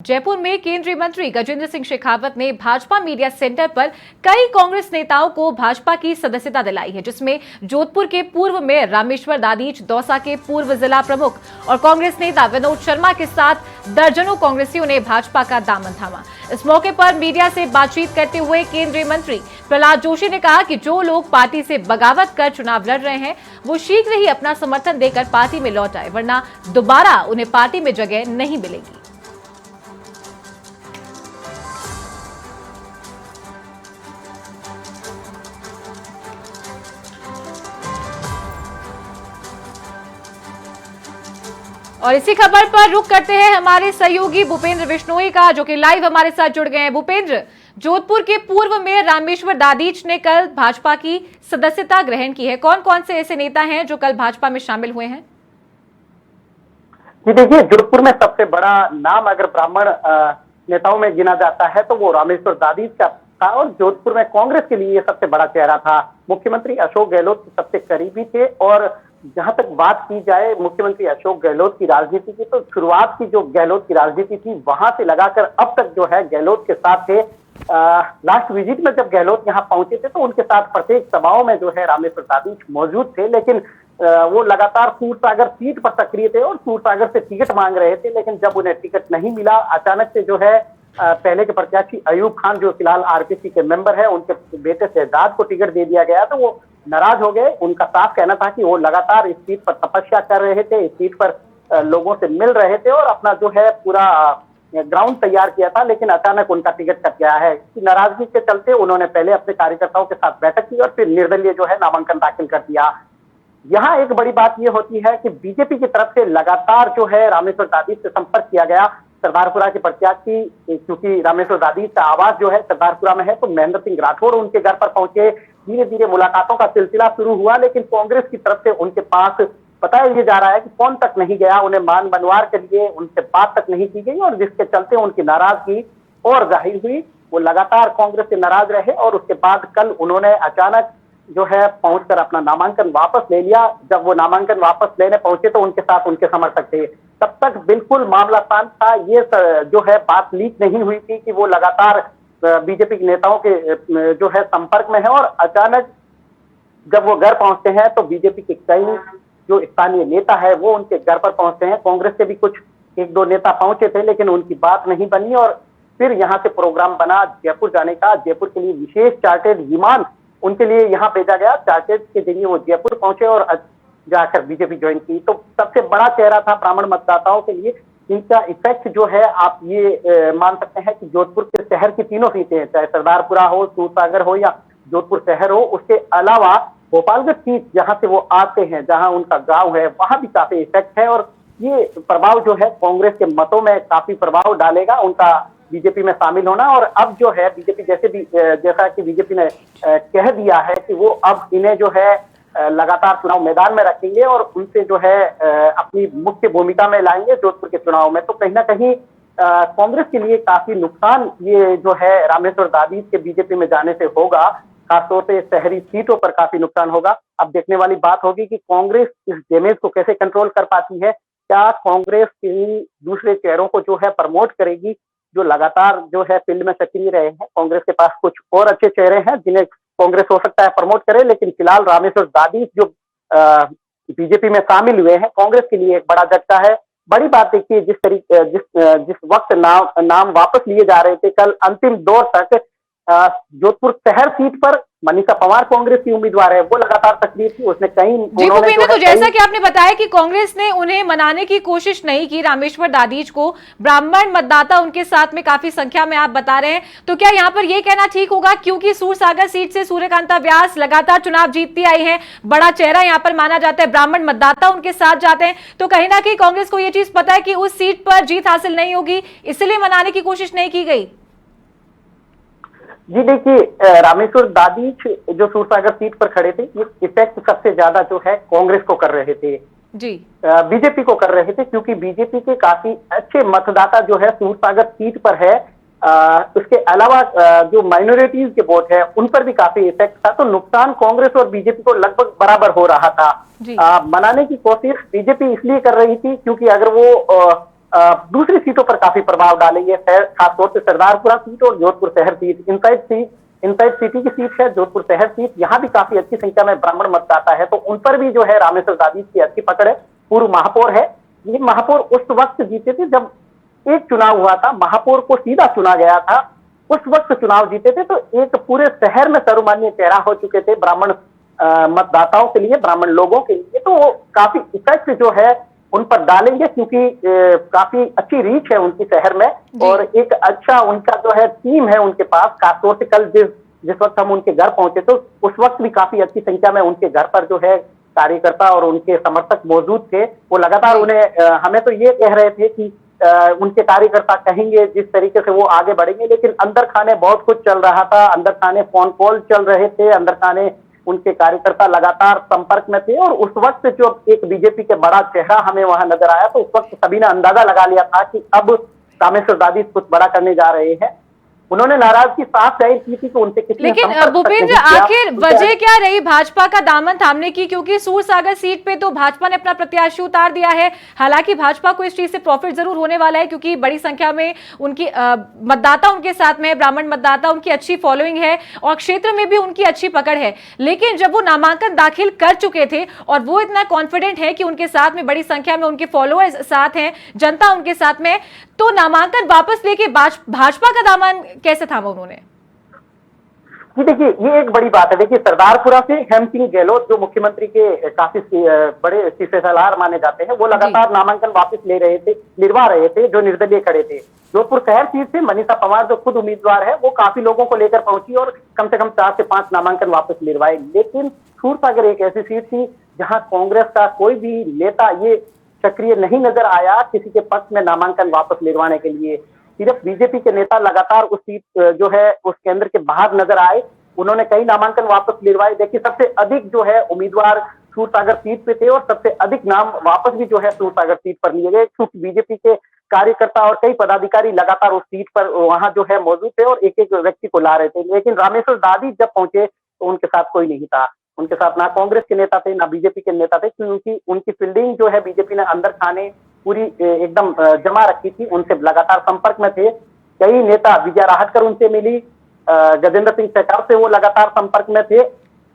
जयपुर में केंद्रीय मंत्री गजेंद्र सिंह शेखावत ने भाजपा मीडिया सेंटर पर कई कांग्रेस नेताओं को भाजपा की सदस्यता दिलाई है, जिसमें जोधपुर के पूर्व मेयर रामेश्वर दादीच, दौसा के पूर्व जिला प्रमुख और कांग्रेस नेता विनोद शर्मा के साथ दर्जनों कांग्रेसियों ने भाजपा का दामन थामा। इस मौके पर मीडिया से बातचीत करते हुए केंद्रीय मंत्री प्रहलाद जोशी ने कहा कि जो लोग पार्टी से बगावत कर चुनाव लड़ रहे हैं, वो शीघ्र ही अपना समर्थन देकर पार्टी में लौट आए, वरना दोबारा उन्हें पार्टी में जगह नहीं मिलेगी। और इसी खबर पर रुख करते हैं हमारे सहयोगी भूपेंद्र बिश्नोई का, जो कि लाइव हमारे साथ जुड़ गए हैं। भूपेंद्र, जोधपुर के पूर्व मेयर रामेश्वर दादीच ने कल भाजपा की सदस्यता ग्रहण की है। कौन कौन से ऐसे नेता हैं जो कल भाजपा में शामिल हुए हैं? जी देखिए, जोधपुर में सबसे बड़ा नाम अगर ब्राह्मण नेताओं में गिना जाता है तो वो रामेश्वर दादीच का था, और जोधपुर में कांग्रेस के लिए सबसे बड़ा चेहरा था। मुख्यमंत्री अशोक गहलोत के सबसे करीबी थे, और जहां तक बात की जाए मुख्यमंत्री अशोक गहलोत की राजनीति की, तो शुरुआत की जो गहलोत की राजनीति थी वहां से लगाकर अब तक जो है गहलोत के साथ थे। लास्ट विजिट में जब गहलोत यहाँ पहुंचे थे तो उनके साथ प्रत्येक सभाओं में जो है रामेश्वर दादीच मौजूद थे, लेकिन वो लगातार सूरसागर सीट पर सक्रिय थे और सूरसागर से टिकट मांग रहे थे। लेकिन जब उन्हें टिकट नहीं मिला, अचानक से जो है पहले के प्रत्याशी अयूब खान, जो फिलहाल आरपीसी के मेंबर है, उनके बेटे शहजाद को टिकट दे दिया गया, तो वो नाराज हो गए। उनका साफ कहना था कि वो लगातार इस सीट पर तपस्या कर रहे थे, इस सीट पर लोगों से मिल रहे थे और अपना जो है पूरा ग्राउंड तैयार किया था, लेकिन अचानक उनका टिकट कट गया है। इसी नाराजगी के चलते उन्होंने पहले अपने कार्यकर्ताओं के साथ बैठक की और फिर निर्दलीय जो है नामांकन दाखिल कर दिया। यहाँ एक बड़ी बात यह होती है कि बीजेपी की तरफ से लगातार जो है रामेश्वर दादीच से संपर्क किया गया। सरदारपुरा के प्रत्याशी, क्योंकि रामेश्वर दादीच का आवास जो है सरदारपुरा में है, तो महेंद्र सिंह राठौड़ उनके घर पर पहुंचे। धीरे धीरे मुलाकातों का सिलसिला शुरू हुआ, लेकिन कांग्रेस की तरफ से उनके पास बताया ये जा रहा है कि फोन तक नहीं गया, उन्हें मान बनवार के लिए उनसे बात तक नहीं की गई, और जिसके चलते उनकी नाराजगी और जाहिर हुई। वो लगातार कांग्रेस से नाराज रहे और उसके बाद कल उन्होंने अचानक जो है पहुंचकर अपना नामांकन वापस ले लिया। जब वो नामांकन वापस लेने पहुंचे तो उनके साथ उनके समर्थक थे। तब तक बिल्कुल मामला शांत था। ये जो है बात लीक नहीं हुई थी कि वो लगातार बीजेपी के नेताओं के जो है संपर्क में है, और अचानक जब वो घर पहुंचते हैं तो बीजेपी के कई जो स्थानीय नेता है वो उनके घर पर पहुंचते हैं। कांग्रेस के भी कुछ एक दो नेता पहुंचे थे, लेकिन उनकी बात नहीं बनी, और फिर यहाँ से प्रोग्राम बना जयपुर जाने का। जयपुर के लिए विशेष चार्टर्ड विमान उनके लिए यहाँ भेजा गया। चार्टर्ड के जरिए वो जयपुर पहुंचे और जाकर बीजेपी ज्वाइन की। तो सबसे बड़ा चेहरा था ब्राह्मण मतदाताओं के लिए। इनका इफेक्ट जो है आप ये मान सकते हैं कि जोधपुर के शहर की तीनों सीटें, चाहे सरदारपुरा हो, सूरसागर हो या जोधपुर शहर हो, उसके अलावा गोपालगंज सीट जहां से वो आते हैं, जहां उनका गांव है, वहां भी काफी इफेक्ट है, और ये प्रभाव जो है कांग्रेस के मतों में काफी प्रभाव डालेगा उनका बीजेपी में शामिल होना। और अब जो है बीजेपी जैसा कि बीजेपी ने कह दिया है कि वो अब इन्हें जो है लगातार चुनाव मैदान में रखेंगे और उनसे जो है अपनी मुख्य भूमिका में लाएंगे जोधपुर के चुनाव में। तो कहीं ना कहीं कांग्रेस के लिए काफी नुकसान ये जो है रामेश्वर दादीच के बीजेपी में जाने से होगा। खासतौर से शहरी सीटों पर काफी नुकसान होगा। अब देखने वाली बात होगी कि कांग्रेस इस डैमेज को कैसे कंट्रोल कर पाती है। क्या कांग्रेस के दूसरे चेहरों को जो है प्रमोट करेगी, जो लगातार जो है फील्ड में सक्रिय रहे हैं। कांग्रेस के पास कुछ और अच्छे चेहरे हैं जिन्हें कांग्रेस हो सकता है प्रमोट करे, लेकिन फिलहाल रामेश्वर दादीच जो बीजेपी में शामिल हुए हैं, कांग्रेस के लिए एक बड़ा झटका है। बड़ी बात देखिए, जिस वक्त नाम वापस लिए जा रहे थे, कल अंतिम दौर तक जोधपुर शहर सीट पर मनीषा पंवार कांग्रेस की उम्मीदवार है, वो लगातार सक्रिय थी। उसने कई जी भूपेंद्र, तो जैसा कि आपने बताया कि कांग्रेस ने उन्हें मनाने की कोशिश नहीं की, रामेश्वर दादीच को। ब्राह्मण मतदाता उनके साथ में काफी संख्या में आप बता रहे हैं, तो क्या यहाँ पर यह कहना ठीक होगा, क्योंकि सूरसागर सीट से सूर्यकांता व्यास लगातार चुनाव जीतती आई है, बड़ा चेहरा यहाँ पर माना जाता है, ब्राह्मण मतदाता उनके साथ जाते हैं, तो कहीं ना कहीं कांग्रेस को यह चीज पता है कि उस सीट पर जीत हासिल नहीं होगी, इसलिए मनाने की कोशिश नहीं की गई? जी देखिए, रामेश्वर दादीच जो सूरसागर सीट पर खड़े थे, ये इफेक्ट सबसे ज्यादा जो है कांग्रेस को कर रहे थे जी, बीजेपी को कर रहे थे, क्योंकि बीजेपी के काफी अच्छे मतदाता जो है सूरसागर सीट पर है। उसके अलावा जो माइनॉरिटीज के वोट है उन पर भी काफी इफेक्ट था। तो नुकसान कांग्रेस और बीजेपी को लगभग बराबर हो रहा था। मनाने की कोशिश बीजेपी इसलिए कर रही थी क्योंकि अगर वो दूसरी सीटों पर काफी प्रभाव डालेंगे। खासतौर से सरदारपुरा सीट और जोधपुर शहर सीट, इनसाइड सिटी की सीट है जोधपुर शहर सीट, यहाँ भी काफी अच्छी संख्या में ब्राह्मण मतदाता है, तो उन पर भी जो है रामेश्वर दादी की अच्छी पकड़ है। पूर्व महापौर है, ये महापौर उस वक्त जीते थे जब एक चुनाव हुआ था, महापौर को सीधा चुना गया था, उस वक्त चुनाव जीते थे, तो एक पूरे शहर में सर्वमान्य चेहरा हो चुके थे ब्राह्मण मतदाताओं के लिए, ब्राह्मण लोगों के लिए। तो वो काफी इफेक्ट जो है उन पर डालेंगे, क्योंकि काफी अच्छी रीच है उनकी शहर में, और एक अच्छा उनका जो है टीम है उनके पास। खासतौर से कल जिस वक्त हम उनके घर पहुंचे तो उस वक्त भी काफी अच्छी संख्या में उनके घर पर जो है कार्यकर्ता और उनके समर्थक मौजूद थे। वो लगातार उन्हें हमें तो ये कह रहे थे कि उनके कार्यकर्ता कहेंगे जिस तरीके से वो आगे बढ़ेंगे, लेकिन अंदर खाने बहुत कुछ चल रहा था, अंदर खाने फोन कॉल चल रहे थे, अंदर खाने उनके कार्यकर्ता लगातार संपर्क में थे। और उस वक्त जो एक बीजेपी के बड़ा चेहरा हमें वहां नजर आया, तो उस वक्त सभी ने अंदाजा लगा लिया था कि अब रामेश्वर दादी कुछ बड़ा करने जा रहे हैं। उन्होंने नाराजगी साफ जाहिर की थी कि उनसे किसी ने लेकिन संपर्क भूपेंद्र, नहीं किया। आखिर वजह क्या रही भाजपा का दामन थामने की? क्योंकि सूरसागर सीट पे तो भाजपा ने अपना प्रत्याशी उतार दिया है। हालांकि भाजपा को इस चीज से प्रॉफिट जरूर होने वाला है, क्योंकि बड़ी संख्या में उनकी मतदाता उनके साथ में, ब्राह्मण मतदाता, उनकी अच्छी फॉलोइंग है और क्षेत्र में भी उनकी अच्छी पकड़ है। लेकिन जब वो नामांकन दाखिल कर चुके थे और वो इतना कॉन्फिडेंट है कि उनके साथ में बड़ी संख्या में उनके फॉलोअर्स साथ हैं, जनता उनके साथ में, तो नामांकन वापस लेके भाजपा का दामन कैसे थामा उन्होंने? जी देखिए, ये एक बड़ी बात है। देखिए, सरदारपुरा से हेम सिंह गहलोत जो मुख्यमंत्री के काफी बड़े सीफेसलार माने जाते हैं, वो लगातार नामांकन वापस लिरवा रहे थे, जो निर्दलीय खड़े थे। जोधपुर शहर सीट से मनीषा पंवार जो खुद उम्मीदवार है, वो काफी लोगों को लेकर पहुंची और कम से कम 4 से 5 नामांकन वापस लिरवाए। लेकिन सूरसागर एक ऐसी सीट थी जहां कांग्रेस का कोई भी नेता ये सक्रिय नहीं नजर आया किसी के पक्ष में नामांकन वापस लिरवाने के लिए। सिर्फ बीजेपी के नेता लगातार उस सीट जो है उस केंद्र के बाहर नजर आए, उन्होंने कई नामांकन वापस लिरवाए। देखिए, सबसे अधिक जो है उम्मीदवार सूरसागर सीट पे थे और सबसे अधिक नाम वापस भी जो है सूरसागर सीट पर लिए गए, क्योंकि बीजेपी के कार्यकर्ता और कई पदाधिकारी लगातार उस सीट पर वहां जो है मौजूद थे और एक एक व्यक्ति को ला रहे थे। लेकिन रामेश्वर दादी जब पहुंचे तो उनके साथ कोई नहीं था, उनके साथ ना कांग्रेस के नेता थे ना बीजेपी के नेता थे, क्योंकि उनकी फील्डिंग जो है बीजेपी ने अंदर खाने पूरी एकदम जमा रखी थी, उनसे लगातार संपर्क में थे। कई नेता, विजय राहटकर उनसे मिली, गजेंद्र सिंह शेखावत से वो लगातार संपर्क में थे,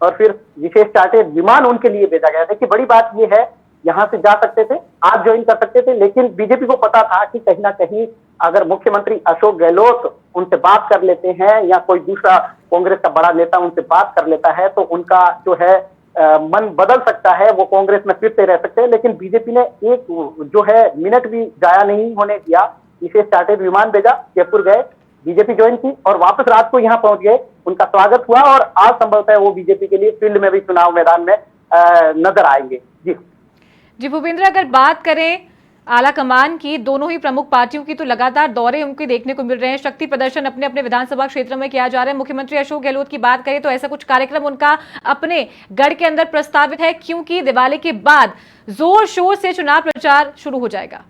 और फिर विशेष चार्टर्ड विमान उनके लिए भेजा गया। देखिए, बड़ी बात ये है, यहाँ से जा सकते थे, आज ज्वाइन कर सकते थे, लेकिन बीजेपी को पता था कि कहीं ना कहीं अगर मुख्यमंत्री अशोक गहलोत उनसे बात कर लेते हैं या कोई दूसरा कांग्रेस का बड़ा नेता उनसे बात कर लेता है, तो उनका जो है मन बदल सकता है, वो कांग्रेस में फिर से रह सकते हैं। लेकिन बीजेपी ने एक जो है मिनट भी जाया नहीं होने दिया, विशेष चार्टर्ड विमान भेजा, जयपुर गए, बीजेपी ज्वाइन की और वापस रात को यहाँ पहुंच गए। उनका स्वागत हुआ और आज संभवतः वो बीजेपी के लिए फील्ड में भी चुनाव मैदान में नजर आएंगे। जी भूपेंद्र, अगर बात करें आला कमान की, दोनों ही प्रमुख पार्टियों की, तो लगातार दौरे उनके देखने को मिल रहे हैं, शक्ति प्रदर्शन अपने अपने विधानसभा क्षेत्र में किया जा रहा है। मुख्यमंत्री अशोक गहलोत की बात करें तो ऐसा कुछ कार्यक्रम उनका अपने गढ़ के अंदर प्रस्तावित है, क्योंकि दिवाली के बाद जोर शोर से चुनाव प्रचार शुरू हो जाएगा।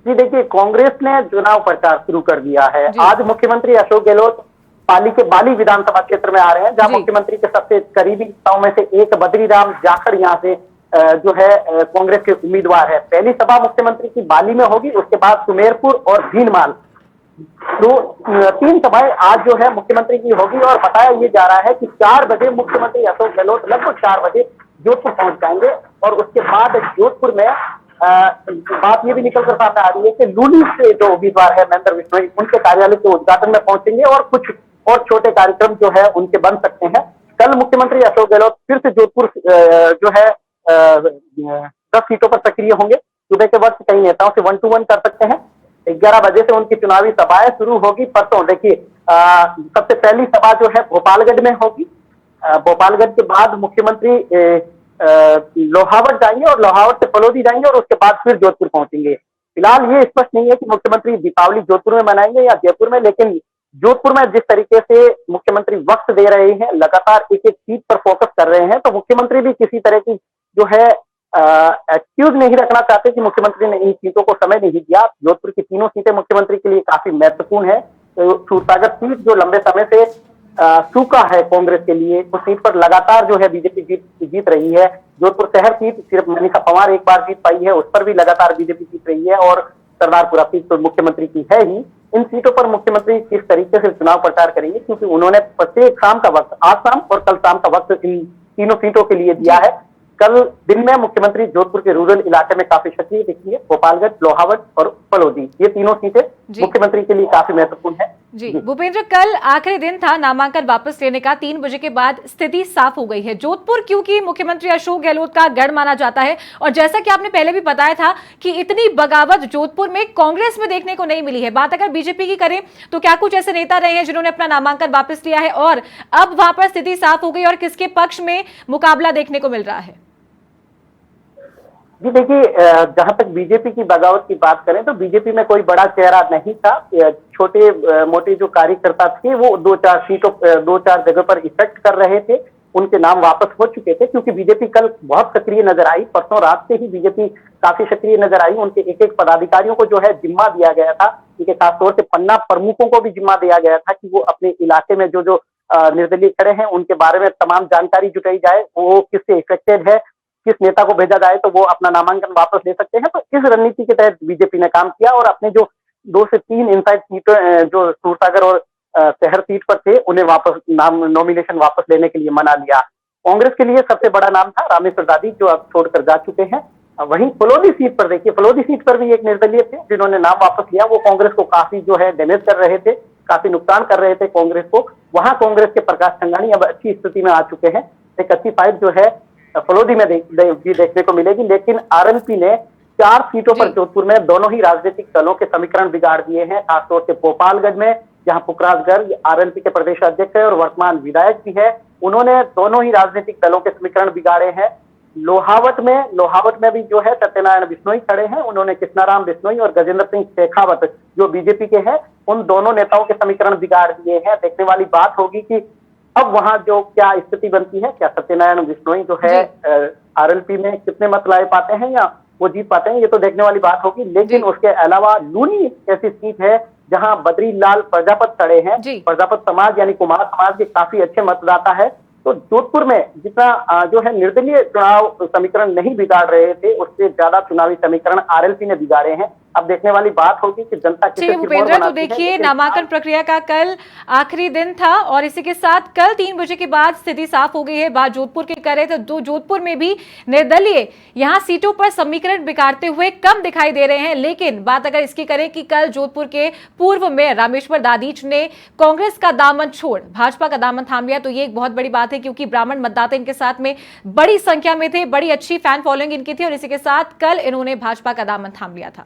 जी देखिए, कांग्रेस ने चुनाव प्रचार शुरू कर दिया है। आज मुख्यमंत्री अशोक गहलोत पाली के बाली विधानसभा क्षेत्र में आ रहे हैं, जहां मुख्यमंत्री के सबसे करीबी नेताओं में से एक बद्रीराम जाखड़ यहाँ से जो है कांग्रेस के उम्मीदवार है। पहली सभा मुख्यमंत्री की बाली में होगी, उसके बाद सुमेरपुर और भीनमाल, तो 3 सभाएं आज जो है मुख्यमंत्री की होगी। और बताया ये जा रहा है कि 4 बजे मुख्यमंत्री अशोक गहलोत लगभग 4 बजे जोधपुर पहुंच जाएंगे और उसके बाद जोधपुर में बात ये भी निकल कर सामने आ रही है कि लूनी से जो उम्मीदवार है महेंद्र बिश्नोई, उनके कार्यालय के उद्घाटन में पहुंचेंगे और कुछ और छोटे कार्यक्रम जो है उनके बन सकते हैं। कल मुख्यमंत्री अशोक गहलोत फिर से जोधपुर जो है 10 सीटों पर सक्रिय होंगे। सुबह के वक्त कई नेताओं से 1 to 1 कर सकते हैं। 11 बजे से उनकी चुनावी सभाएं शुरू होगी। परसों देखिए, सबसे पहली सभा जो है भोपालगढ़ में होगी। भोपालगढ़ के बाद मुख्यमंत्री लोहावट जाएंगे और लोहावट से फलोदी जाएंगे और उसके बाद फिर जोधपुर पहुंचेंगे। फिलहाल ये स्पष्ट नहीं है कि मुख्यमंत्री दीपावली जोधपुर में मनाएंगे या जयपुर में, लेकिन जोधपुर में जिस तरीके से मुख्यमंत्री वक्त दे रहे हैं, लगातार एक एक सीट पर फोकस कर रहे हैं, तो मुख्यमंत्री भी किसी तरह की जो है एक्सक्यूज नहीं रखना चाहते कि मुख्यमंत्री ने इन सीटों को समय नहीं दिया। जोधपुर की तीनों सीटें मुख्यमंत्री के लिए काफी महत्वपूर्ण है। तो सूरसागर सीट जो लंबे समय से सूखा है कांग्रेस के लिए, उस सीट पर लगातार जो है बीजेपी जीत रही है। जोधपुर शहर सीट सिर्फ मनीषा पंवार एक बार जीत पाई है, उस पर भी लगातार बीजेपी जीत रही है और सरदारपुरा सीट तो मुख्यमंत्री की है ही। इन सीटों पर मुख्यमंत्री किस तरीके से चुनाव प्रचार करेंगे, क्योंकि उन्होंने प्रत्येक शाम का वक्त, आज शाम और कल शाम का वक्त इन तीनों सीटों के लिए दिया है। कल दिन में मुख्यमंत्री जोधपुर के रूरल इलाके में काफी सक्रिय दिखी है। गोपालगंज, लोहावट और फलौदी, ये तीनों सीटें मुख्यमंत्री के लिए काफी महत्वपूर्ण है। जी भूपेंद्र, कल आखिरी दिन था नामांकन वापस लेने का। 3 बजे के बाद स्थिति साफ हो गई है। जोधपुर क्योंकि मुख्यमंत्री अशोक गहलोत का गढ़ माना जाता है और जैसा कि आपने पहले भी बताया था कि इतनी बगावत जोधपुर में कांग्रेस में देखने को नहीं मिली है। बात अगर बीजेपी की करें तो क्या कुछ ऐसे नेता रहे हैं जिन्होंने अपना नामांकन वापस लिया है और अब वहां पर स्थिति साफ हो गई और किसके पक्ष में मुकाबला देखने को मिल रहा है? जी देखिए, जहां तक बीजेपी की बगावत की बात करें तो बीजेपी में कोई बड़ा चेहरा नहीं था। छोटे मोटे जो कार्यकर्ता थे वो 2-4 सीटों 2-4 जगह पर इफेक्ट कर रहे थे, उनके नाम वापस हो चुके थे क्योंकि बीजेपी कल बहुत सक्रिय नजर आई। परसों रात से ही बीजेपी काफी सक्रिय नजर आई। उनके एक पदाधिकारियों को जो है जिम्मा दिया गया था, उनके खासतौर से पन्ना प्रमुखों को भी जिम्मा दिया गया था कि वो अपने इलाके में जो निर्दलीय खड़े हैं उनके बारे में तमाम जानकारी जुटाई जाए, वो किससे इफेक्टेड है, किस नेता को भेजा जाए तो वो अपना नामांकन वापस ले सकते हैं। तो इस रणनीति के तहत बीजेपी ने काम किया और अपने जो 2 से 3 इनसाइड सीटें जो सूरसागर और शहर सीट पर थे उन्हें वापस नॉमिनेशन वापस लेने के लिए मना लिया। कांग्रेस के लिए सबसे बड़ा नाम था रामेश्वर दादी, जो अब छोड़कर जा चुके हैं। वहीं फलौदी सीट पर देखिए, फलौदी सीट पर भी एक निर्दलीय थे जिन्होंने नाम वापस लिया। वो कांग्रेस को काफी जो है डैमेज कर रहे थे, काफी नुकसान कर रहे थे कांग्रेस को। वहां कांग्रेस के प्रकाश संघानी अब अच्छी स्थिति में आ चुके हैं। एक अच्छी फाइट जो है फलौदी में भी देखने को मिलेगी। लेकिन आरएलपी ने 4 सीटों पर जोधपुर में दोनों ही राजनीतिक दलों के समीकरण बिगाड़ दिए हैं। खासतौर से गोपालगंज में, जहां पुखराज गर्ग आरएलपी के प्रदेश अध्यक्ष है और वर्तमान विधायक भी है, उन्होंने दोनों ही राजनीतिक दलों के समीकरण बिगाड़े हैं। लोहावट में भी जो है सत्यनारायण बिश्नोई खड़े हैं, उन्होंने कृष्णाराम बिश्नोई और गजेंद्र सिंह शेखावत जो बीजेपी के हैं, उन दोनों नेताओं के समीकरण बिगाड़ दिए हैं। देखने वाली बात होगी कि अब वहां जो क्या स्थिति बनती है, क्या सत्यनारायण बिश्नोई जो है आरएलपी में कितने मत ला पाते हैं या वो जीत पाते हैं, ये तो देखने वाली बात होगी। लेकिन उसके अलावा लूनी ऐसी सीट है जहां बद्रीलाल प्रजापत खड़े हैं। प्रजापत समाज यानी कुमार समाज के काफी अच्छे मतदाता है। तो जोधपुर में जितना जो है निर्दलीय चुनाव समीकरण नहीं बिगाड़ रहे थे, उससे ज्यादा चुनावी समीकरण आरएलपी ने बिगाड़े हैं। अब देखने वाली बात होगी कि जनता किसे भूपेंद्र, तो देखिए नामांकन प्रक्रिया का कल आखिरी दिन था और इसी के साथ कल 3 बजे के बाद स्थिति साफ हो गई है। बात जोधपुर की करें तो जोधपुर में भी निर्दलीय यहां सीटों पर समीकरण बिगाड़ते हुए कम दिखाई दे रहे हैं। लेकिन बात अगर इसकी करें कि कल जोधपुर के पूर्व मेयर रामेश्वर दादीच ने कांग्रेस का दामन छोड़ भाजपा का दामन थाम लिया, तो ये एक बहुत बड़ी बात है क्योंकि ब्राह्मण मतदाता इनके साथ में बड़ी संख्या में थे, बड़ी अच्छी फैन फॉलोइंग इनकी थी और इसी के साथ कल इन्होंने भाजपा का दामन थाम लिया था।